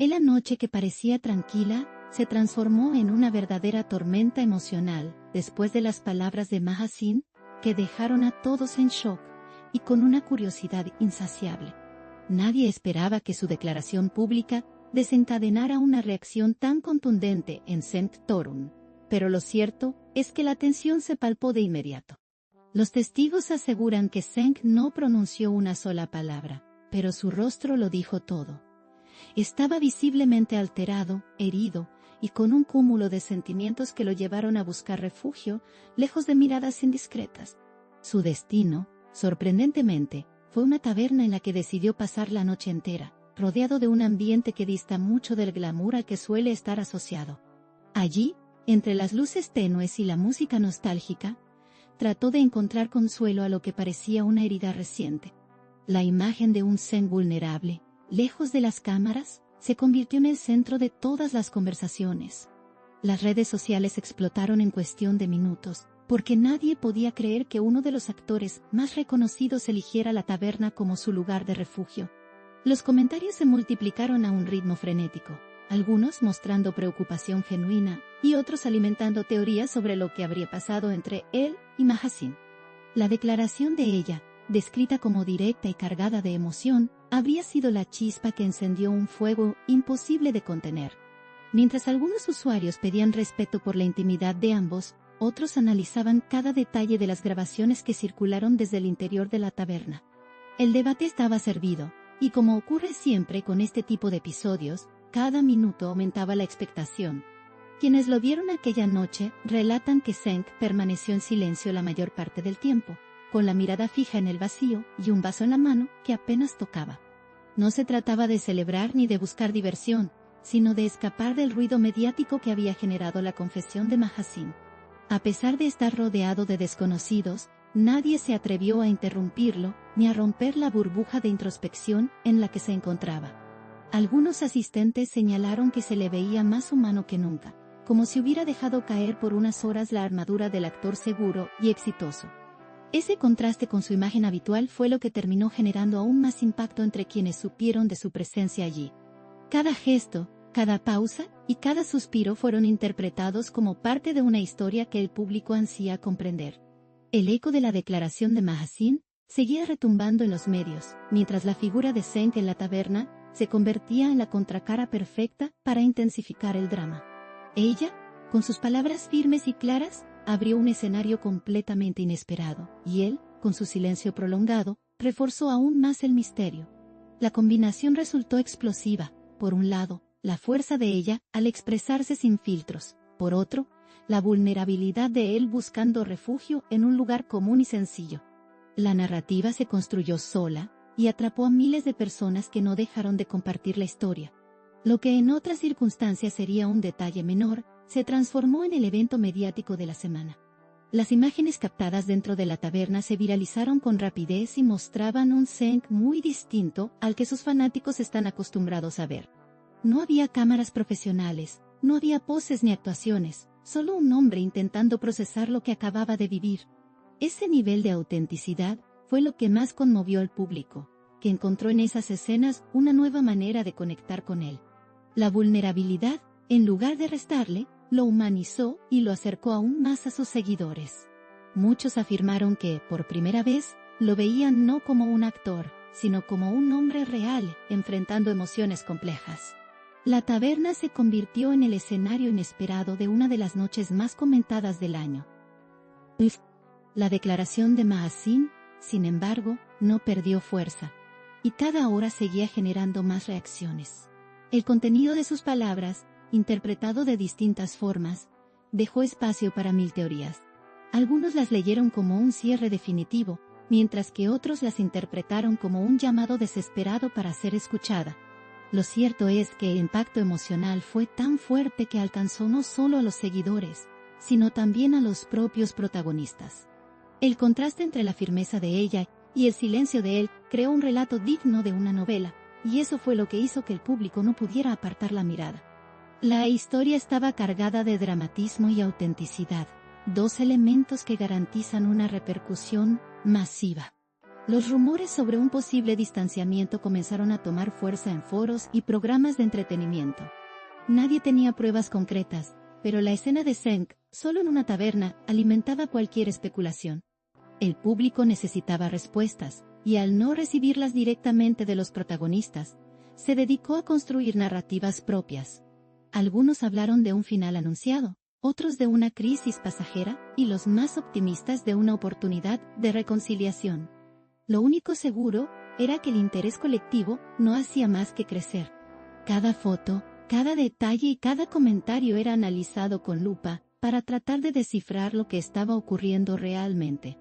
La noche que parecía tranquila, se transformó en una verdadera tormenta emocional, después de las palabras de Maha Singh, que dejaron a todos en shock, y con una curiosidad insaciable. Nadie esperaba que su declaración pública desencadenara una reacción tan contundente en Sengh Thorun, pero lo cierto es que la tensión se palpó de inmediato. Los testigos aseguran que Sengh no pronunció una sola palabra, pero su rostro lo dijo todo. Estaba visiblemente alterado, herido, y con un cúmulo de sentimientos que lo llevaron a buscar refugio, lejos de miradas indiscretas. Su destino, sorprendentemente, fue una taberna en la que decidió pasar la noche entera, rodeado de un ambiente que dista mucho del glamour al que suele estar asociado. Allí, entre las luces tenues y la música nostálgica, trató de encontrar consuelo a lo que parecía una herida reciente. La imagen de un Sengh vulnerable, lejos de las cámaras, se convirtió en el centro de todas las conversaciones. Las redes sociales explotaron en cuestión de minutos, porque nadie podía creer que uno de los actores más reconocidos eligiera la taberna como su lugar de refugio. Los comentarios se multiplicaron a un ritmo frenético, algunos mostrando preocupación genuina, y otros alimentando teorías sobre lo que habría pasado entre él y Maha Singh. La declaración de ella, descrita como directa y cargada de emoción, habría sido la chispa que encendió un fuego imposible de contener. Mientras algunos usuarios pedían respeto por la intimidad de ambos, otros analizaban cada detalle de las grabaciones que circularon desde el interior de la taberna. El debate estaba servido, y como ocurre siempre con este tipo de episodios, cada minuto aumentaba la expectación. Quienes lo vieron aquella noche relatan que Sengh permaneció en silencio la mayor parte del tiempo, con la mirada fija en el vacío y un vaso en la mano que apenas tocaba. No se trataba de celebrar ni de buscar diversión, sino de escapar del ruido mediático que había generado la confesión de Maha Singh. A pesar de estar rodeado de desconocidos, nadie se atrevió a interrumpirlo ni a romper la burbuja de introspección en la que se encontraba. Algunos asistentes señalaron que se le veía más humano que nunca, como si hubiera dejado caer por unas horas la armadura del actor seguro y exitoso. Ese contraste con su imagen habitual fue lo que terminó generando aún más impacto entre quienes supieron de su presencia allí. Cada gesto, cada pausa y cada suspiro fueron interpretados como parte de una historia que el público ansía comprender. El eco de la declaración de Maha Singh seguía retumbando en los medios, mientras la figura de Sengh en la taberna se convertía en la contracara perfecta para intensificar el drama. Ella, con sus palabras firmes y claras, abrió un escenario completamente inesperado, y él, con su silencio prolongado, reforzó aún más el misterio. La combinación resultó explosiva. Por un lado, la fuerza de ella al expresarse sin filtros; por otro, la vulnerabilidad de él buscando refugio en un lugar común y sencillo. La narrativa se construyó sola y atrapó a miles de personas que no dejaron de compartir la historia. Lo que en otras circunstancias sería un detalle menor, se transformó en el evento mediático de la semana. Las imágenes captadas dentro de la taberna se viralizaron con rapidez y mostraban un Sengh muy distinto al que sus fanáticos están acostumbrados a ver. No había cámaras profesionales, no había poses ni actuaciones, solo un hombre intentando procesar lo que acababa de vivir. Ese nivel de autenticidad fue lo que más conmovió al público, que encontró en esas escenas una nueva manera de conectar con él. La vulnerabilidad, en lugar de restarle, lo humanizó y lo acercó aún más a sus seguidores. Muchos afirmaron que, por primera vez, lo veían no como un actor, sino como un hombre real, enfrentando emociones complejas. La taberna se convirtió en el escenario inesperado de una de las noches más comentadas del año. La declaración de Maha Singh, sin embargo, no perdió fuerza, y cada hora seguía generando más reacciones. El contenido de sus palabras, interpretado de distintas formas, dejó espacio para mil teorías. Algunos las leyeron como un cierre definitivo, mientras que otros las interpretaron como un llamado desesperado para ser escuchada. Lo cierto es que el impacto emocional fue tan fuerte que alcanzó no solo a los seguidores, sino también a los propios protagonistas. El contraste entre la firmeza de ella y el silencio de él creó un relato digno de una novela, y eso fue lo que hizo que el público no pudiera apartar la mirada. La historia estaba cargada de dramatismo y autenticidad, dos elementos que garantizan una repercusión masiva. Los rumores sobre un posible distanciamiento comenzaron a tomar fuerza en foros y programas de entretenimiento. Nadie tenía pruebas concretas, pero la escena de Zeng, solo en una taberna, alimentaba cualquier especulación. El público necesitaba respuestas, y al no recibirlas directamente de los protagonistas, se dedicó a construir narrativas propias. Algunos hablaron de un final anunciado, otros de una crisis pasajera, y los más optimistas de una oportunidad de reconciliación. Lo único seguro era que el interés colectivo no hacía más que crecer. Cada foto, cada detalle y cada comentario era analizado con lupa, para tratar de descifrar lo que estaba ocurriendo realmente.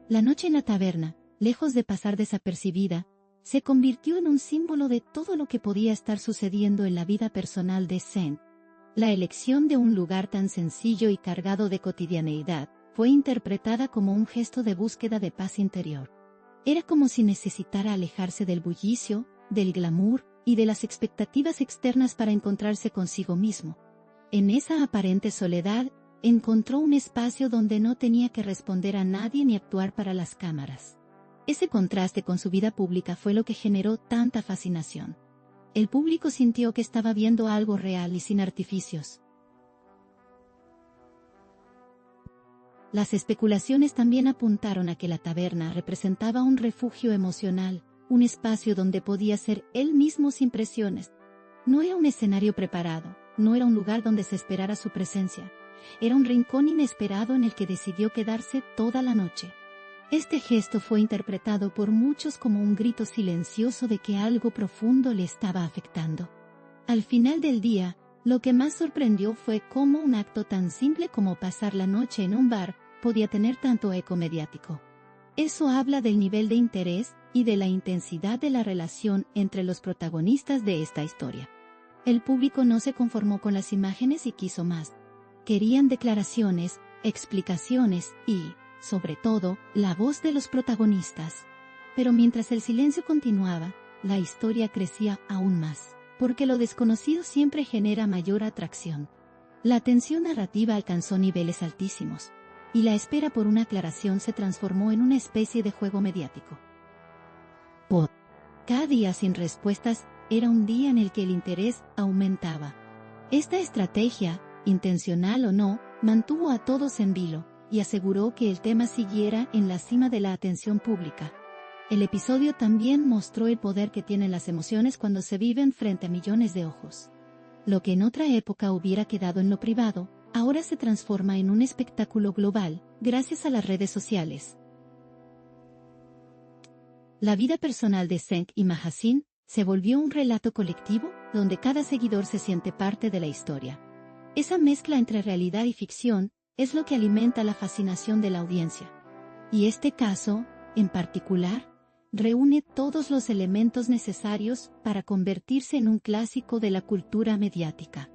La noche en la taberna, lejos de pasar desapercibida, se convirtió en un símbolo de todo lo que podía estar sucediendo en la vida personal de Zeng. La elección de un lugar tan sencillo y cargado de cotidianeidad fue interpretada como un gesto de búsqueda de paz interior. Era como si necesitara alejarse del bullicio, del glamour y de las expectativas externas para encontrarse consigo mismo. En esa aparente soledad, encontró un espacio donde no tenía que responder a nadie ni actuar para las cámaras. Ese contraste con su vida pública fue lo que generó tanta fascinación. El público sintió que estaba viendo algo real y sin artificios. Las especulaciones también apuntaron a que la taberna representaba un refugio emocional, un espacio donde podía ser él mismo sin presiones. No era un escenario preparado, no era un lugar donde se esperara su presencia. Era un rincón inesperado en el que decidió quedarse toda la noche. Este gesto fue interpretado por muchos como un grito silencioso de que algo profundo le estaba afectando. Al final del día, lo que más sorprendió fue cómo un acto tan simple como pasar la noche en un bar podía tener tanto eco mediático. Eso habla del nivel de interés y de la intensidad de la relación entre los protagonistas de esta historia. El público no se conformó con las imágenes y quiso más. Querían declaraciones, explicaciones y, sobre todo, la voz de los protagonistas. Pero mientras el silencio continuaba, la historia crecía aún más, porque lo desconocido siempre genera mayor atracción. La tensión narrativa alcanzó niveles altísimos, y la espera por una aclaración se transformó en una especie de juego mediático. Cada día sin respuestas era un día en el que el interés aumentaba. Esta estrategia, intencional o no, mantuvo a todos en vilo, y aseguró que el tema siguiera en la cima de la atención pública. El episodio también mostró el poder que tienen las emociones cuando se viven frente a millones de ojos. Lo que en otra época hubiera quedado en lo privado, ahora se transforma en un espectáculo global, gracias a las redes sociales. La vida personal de Zeng y Mahasin se volvió un relato colectivo, donde cada seguidor se siente parte de la historia. Esa mezcla entre realidad y ficción es lo que alimenta la fascinación de la audiencia. Y este caso, en particular, reúne todos los elementos necesarios para convertirse en un clásico de la cultura mediática.